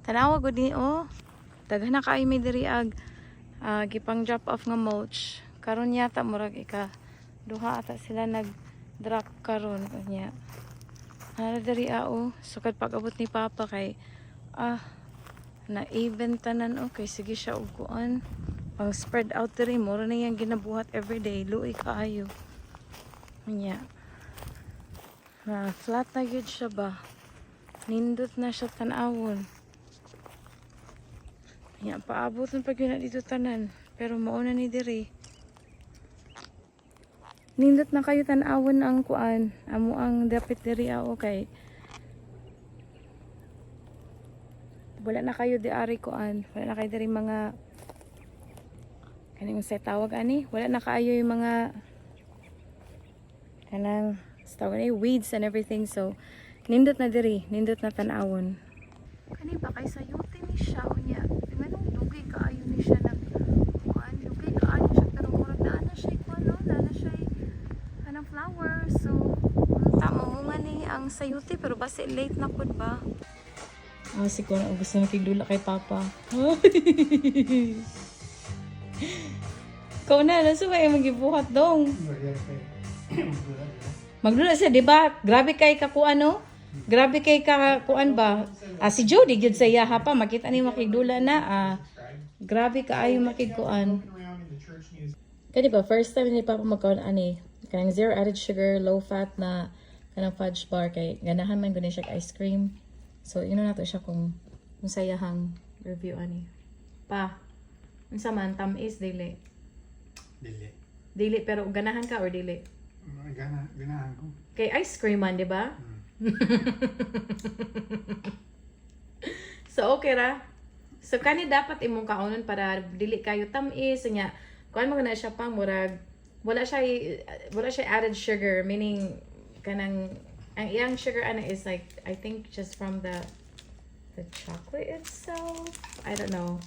Tanawa gud ni oh. Daghan na kaayo may diri ag gipang drop off nga mulch. Karon yata murag ika duha ata sila nag drop karon unya. Ana diri oh. Sukad pag-abot ni Papa kay na even tanan okay sige siya og kuan. Pang spread out diri mura na yang ginabuhat everyday luoy kaayo. Unya. Na flat na gyud siya ba. Nindot na siya tan-awon. Ya, paaboton pag yun na dito tanan. Pero mauna ni diri. Nindot na kayo tan-awon ang kuan. Amo ang dapit diri kay. Wala na kayo di ari kuan. Wala na kayo diri mga kaning sa tawag ani. Wala na kayo yung mga kanang tawag ni weeds and everything. So nindot na diri, nindot na tan-awon. Kani ba kay sayuti ni siya unya. Tingnan dugay kaayo ni siya nag kuan, dugay kaayo siya pero murag na siya kuan no, na siya kanang flower. So tamo nga ni ang sayuti pero basi late na pud ba. Si kuan gusto makigdula kay Papa. Kau na sa may magibuhat dong. Magdula siya, di ba? Grabe kay ka kuan no? Grabe kay ka kuan ba? Si Jody gyud sa iya pa makita ni makigdula na grabe kaayo makigkuan. Kani ba first time ni Papa magkaon ani kanang zero added sugar, low fat na kanang fudge bar kay ganahan man gud siya ice cream. So ino na to siya kung sayahang review ani. Pa. Unsa man tamis dili? Dili pero ganahan ka or dili? Ganahan ko. Kay ice cream man, di ba? So okay ra. So kani dapat imong kaunon para dili kayo tamis nya. Kuan mo na siya pang murag wala siya added sugar meaning kanang ang iyang sugar ana is like I think just from the chocolate itself. I don't know.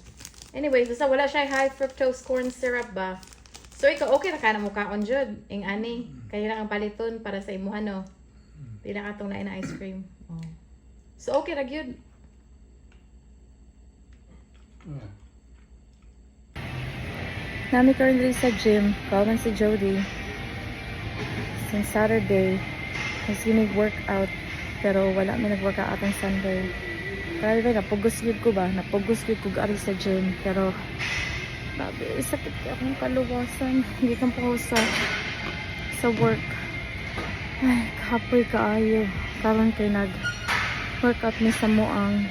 Anyway, basta wala siya high fructose corn syrup ba. So ikaw okay ra ka na mo kaon jud ing ani kay lang ang paliton para sa imuhan no. Di na katong lain na ice cream. Oh. So okay ra gyud. Nami currently sa gym. Kawan si Jody. Since Saturday, mas workout pero wala mi nag-workout ang Sunday. Kaya ba napugos gyud ko ba? Napugos gyud ko ari sa gym pero grabe, sakit akong kaluwasan. Hindi kang po sa work. Ay, kapoy kaayo. Karon kay nag-workout ni sa mo ang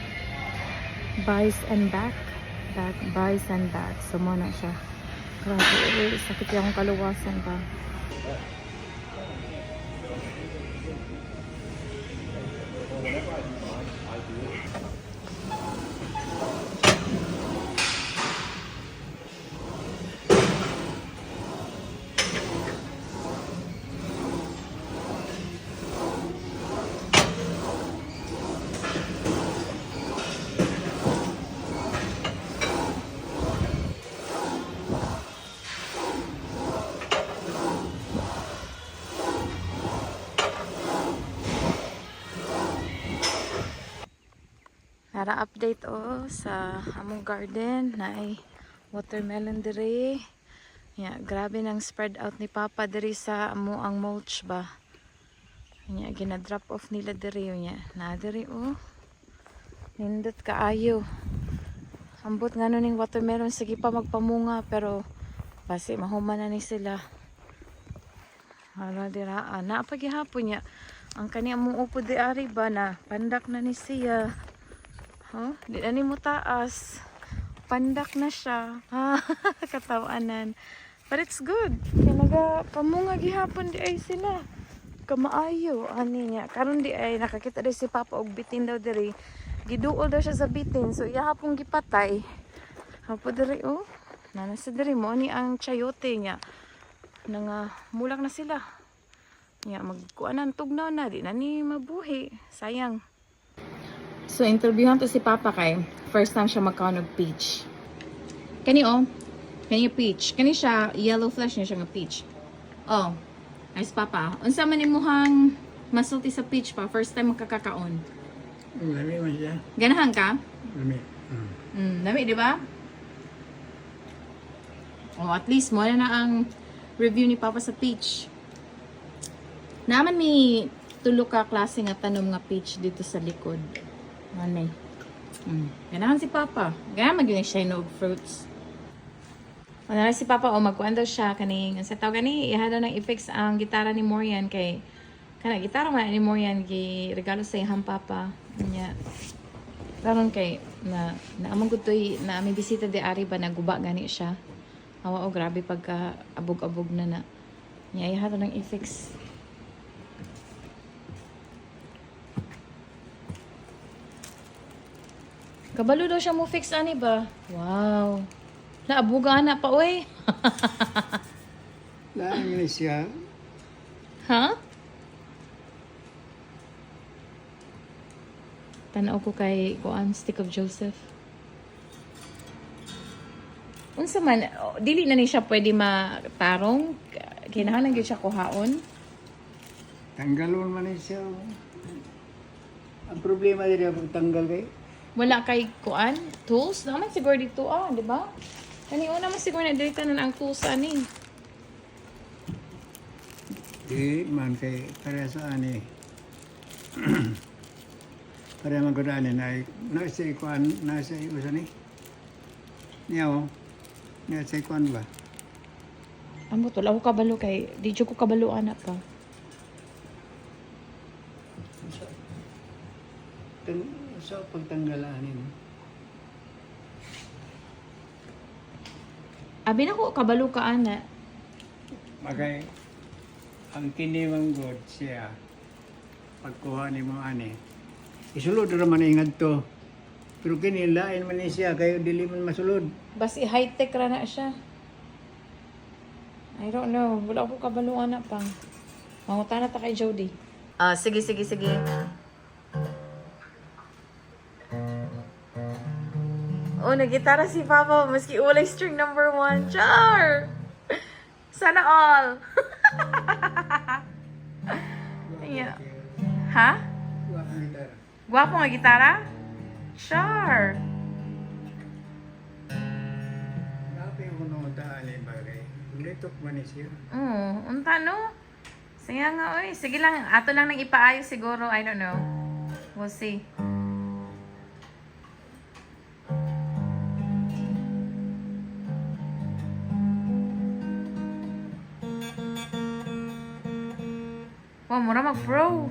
buys and back. Buys and back. So, mo na siya. Grabe, sakit akong kaluwasan ba. Para update sa among garden na ay watermelon diri. Yeah, grabe nang spread out ni Papa diri sa amo ang mulch ba. Yeah, gina-drop off nila diri nya. Na diri nindot kaayo. Ambot ngano ning watermelon sige pa magpamunga pero basi mahuman na ni sila. Hala dira na pagihapon nya. Ang kani among upo di ari ba na pandak na ni siya. Di na ni mo taas. Pandak na siya. Katawanan. But it's good. Kaya nagapamunga gihapon di ay sila. Kamaayo. Ani niya. Karon di ay nakakita di si Papa og bitin daw diri. Giduol daw siya sa bitin. So iya hapong gipatay. Hapo diri Nana sa diri mo ni ang chayote niya. Mulak na sila. Niya magkuanan tugnaw na. Di na ni mabuhi. Sayang. So, interviewhan to si Papa kay first time siya magkaon og peach. Kani kani peach. Kani siya yellow flesh niya siya nga peach. Nice Papa. Unsa man imuhang masulti sa peach pa first time makakakaon? Gani man siya. Ganahan ka? Lami. Dami, di ba? Oh, at least mo na ang review ni Papa sa peach. Naman may tulo ka klase nga tanom nga peach dito sa likod. Ano eh. Ganahan si Papa. Ganahan mag-yun siya no fruits. Wala na si Papa, magkuhan daw siya kaning, sa tao gani, ihada ng i-fix ang gitara ni Morian kay, kana gitara man ni Morian, regalo sa ihang Papa. Kanya, karon kay, naamang gutoy, na may bisita di ari ba, naguba gani siya. Hawa o, grabe pagka abog-abog na. Niya, ihada ng i-fix. Kabalo daw siya mo fix ani ba? Wow. Naabuga na pa oy. Laang ni siya. Ha? Tanaw ko kay Kuan Stick of Joseph. Unsa man, dili na ni siya pwede matarong. Kinahanglan gyud siya kuhaon. Tanggalon man ni siya. Ang problema diri pag tanggal kay Wala kay Kuan tools. Naman siguro dito di ba? Kani una man siguro na dili tanan ang tools ani. di man kay para sa ani. Para magudaan na sa ikuan na sa usa ni. Niyaw. Niya sa ikuan ba? Amo to ako kabalo kay di jud ko kabalo anak pa. Sa pagtanggalan ni. Abi na ko kabalo ka ana. Magay ang kiniwang god siya pagkuha ni mo ani. Isulod ra man ingad to. Pero kini lain man ni siya kayo dili man masulod. Basi high tech ra na siya. I don't know. Wala ko kabalo anak pa. Mangutan na ta kay Jody. Sige. Oh, nagitara si Papa. Maski ulay string number 1. Char! Sana all. Yeah. Ha? Wa ang gitara. Gwapo nga gitara? Char! Napi ko no taali bagay. Litok man ni siya. Unta no? Sige nga, oy. Sige lang. Ato lang nang ipaayos siguro. I don't know. We'll see. Wow, mura mag-pro.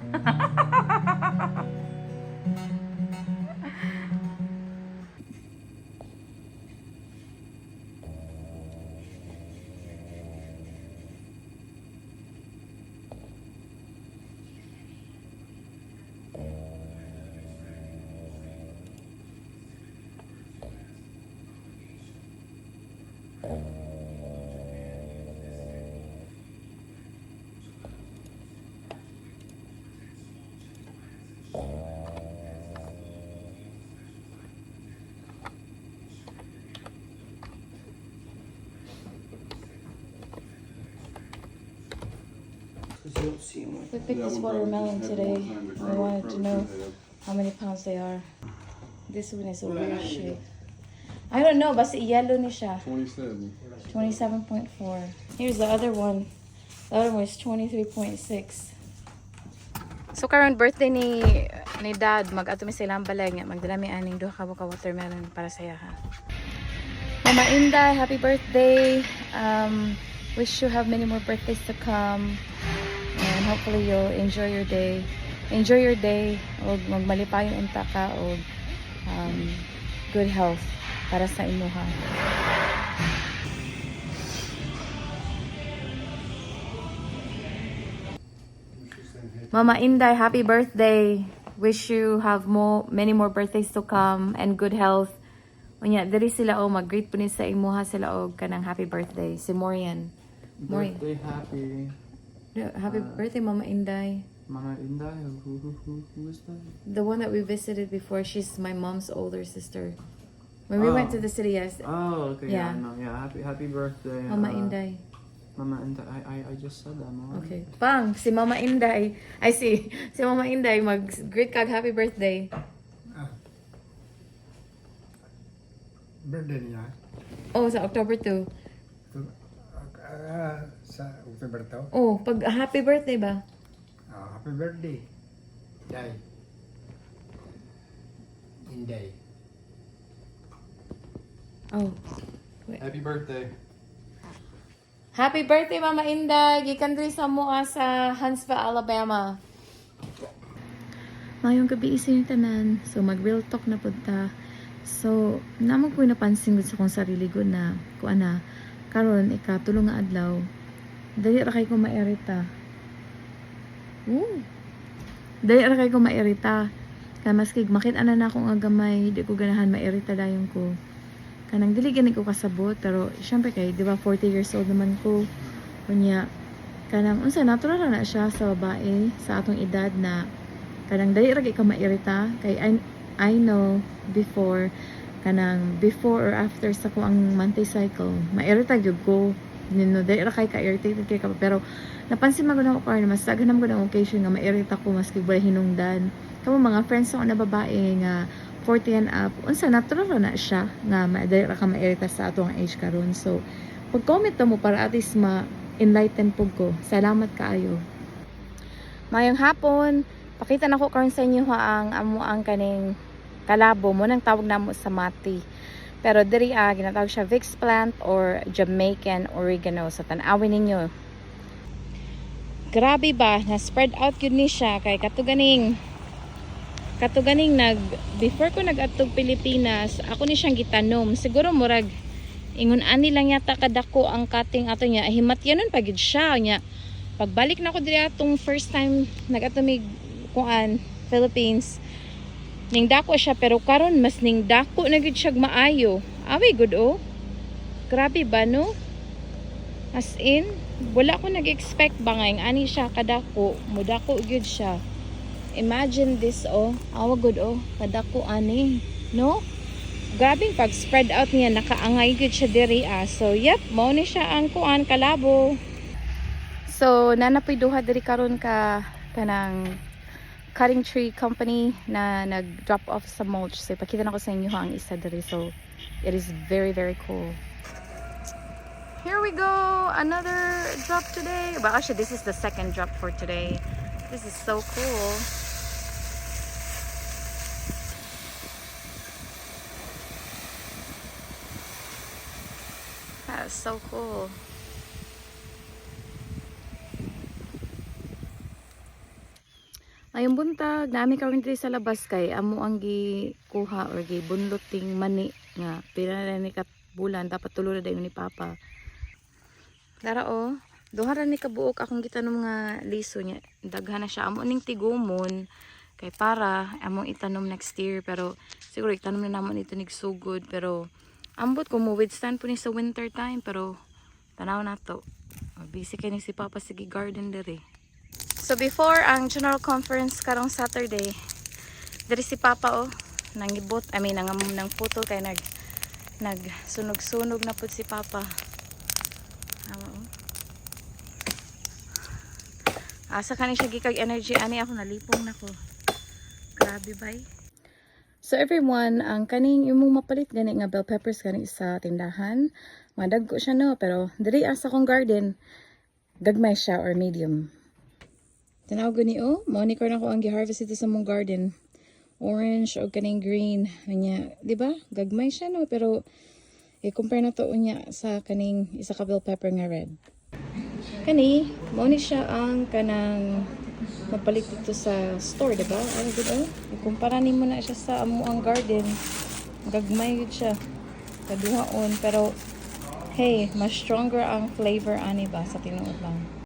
We picked this watermelon today. I wanted to know how many pounds they are. This one is a weird shape. I don't know, basta yellow ni siya. 27. 27.4. Here's the other one. The other one is 23.6. So karon birthday ni Dad, mag-ato mi silang balay nga magdala mi aning duha ka buka watermelon para sa iya ha. Mama Inday, happy birthday. Wish you have many more birthdays to come. And hopefully you'll enjoy your day. Enjoy your day. O magmalipayong unta ka o good health para sa imuha. Mama Inday, happy birthday. Wish you have many more birthdays to come and good health. Unya, diri sila mag-greet po ni sa imuha sila kanang happy birthday. Si Morian. Birthday happy. Happy birthday, Mama Inday. Mama Inday, who is that? The one that we visited before, she's my mom's older sister. When we went to the city, yes. Oh, okay. Yeah. Yeah, no, yeah. Happy birthday. Mama Inday. Mama Inday. I just said that, Mama. Okay. Pang, si Mama Inday. I see. Si Mama Inday, mag-greet kag happy birthday. birthday niya. Oh, sa October 2. Sa October to. Oh, pag happy birthday ba? Happy birthday. Day. Inday. Oh. Happy birthday. Happy birthday, Mama Inday! Gikan diri sa mua sa Huntsville, Alabama. Mayong gabi isa yung tanan. So, mag-real talk na punta. So, naman ko napansin sa kong sarili ko na kuan na karon ikatulong nga adlaw. Dali ra kay ko mairita. Dali ra kay ko mairita. Kaya maski makita na ako nga gamay, di ko ganahan mairita dayon ko. Kanang dili gani ko kasabot, pero syempre kay di ba 40 years old naman ko. Kunya kanang unsa natural na siya sa babae sa atong edad na kanang dali ra kay ka mairita kay I know before or after sa ko ang monthly cycle mairita gyud ko nino dili ra kay ka irritated kay ka, pero napansin man ko na mas saghanam ko na occasion nga mairita ko maski wala hinungdan kamo mga friends ko na babae nga 40 and up unsa natural na siya nga dili ra ka mairita sa atong age karon. So pag comment mo para at least ma-enlighten pug ko. Salamat kaayo. Mayong hapon, pakita na ko karon sa inyo ang ang kaning kalabo mo nang tawag namo sa mati. Pero diri ginatawag siya Vicks plant or Jamaican oregano. So tan-awin ninyo. Grabe ba na spread out gyud ni siya kay katuganing before ko nag-atog Pilipinas, ako ni siyang gitanom. Siguro murag ingon ani lang yata kadako ang cutting ato niya. Himatyanon pa gid siya nya. Pagbalik na ko diri atong first time nag-atomig kuan Philippines. Ning dako siya pero karon mas ning dako na gid siya maayo. Awi good oh. Grabe ba no? As in, wala ko nag-expect ba nga ani siya kadako, mudako gid siya. Imagine this oh. Awa good oh. Kadako ani, no? Grabing pag spread out niya nakaangay gid siya diri So yep, mao ni siya ang kuan kalabo. So nanapoy duha diri karon kanang cutting tree company na nag-drop off sa mulch. So, ipakita na ko sa inyo ang isa diri. So, it is very, very cool. Here we go! Another drop today. Well, actually, this is the second drop for today. This is so cool. That is so cool. Ayong buntag, nami karon diri sa labas kay amo ang gikuha or gibunloting mani nga pila na ni kat bulan dapat tulo na dayon ni Papa. Dara oh, duha ra ni kabuok akong gitanom nga liso nya. Daghan na siya amo ning tigumon kay para among itanom next year, pero siguro itanom na namon ito nig sugod, pero ambot ko mo withstand po ni sa winter time, pero tanaw na to. Busy kay ni si Papa sige garden diri. So before ang general conference karong Saturday, diri si Papa oh, nangibot, nangamom ng photo kay nagsunog-sunog na pud si Papa. Oh. Asa kani siya gikag energy ani ako nalipong nako. Grabe bay. So everyone, ang kaning imong mapalit gani nga bell peppers gani sa tindahan, madagko siya no, pero diri asa kong garden gagmay siya or medium. Tanaw gani oh, monitor na ko ang gi-harvest ito sa mong garden. Orange o kaning green. Anya, di ba? Gagmay siya no, pero i-compare na to unya sa kaning isa ka bell pepper nga red. Kani, mo ni siya ang kanang mapalit dito sa store, di ba? Ano gud oh? I-kumpara nimo na siya sa amo ang garden. Gagmay gud siya. Kaduhaon, pero hey, mas stronger ang flavor ani ba sa tinuod lang.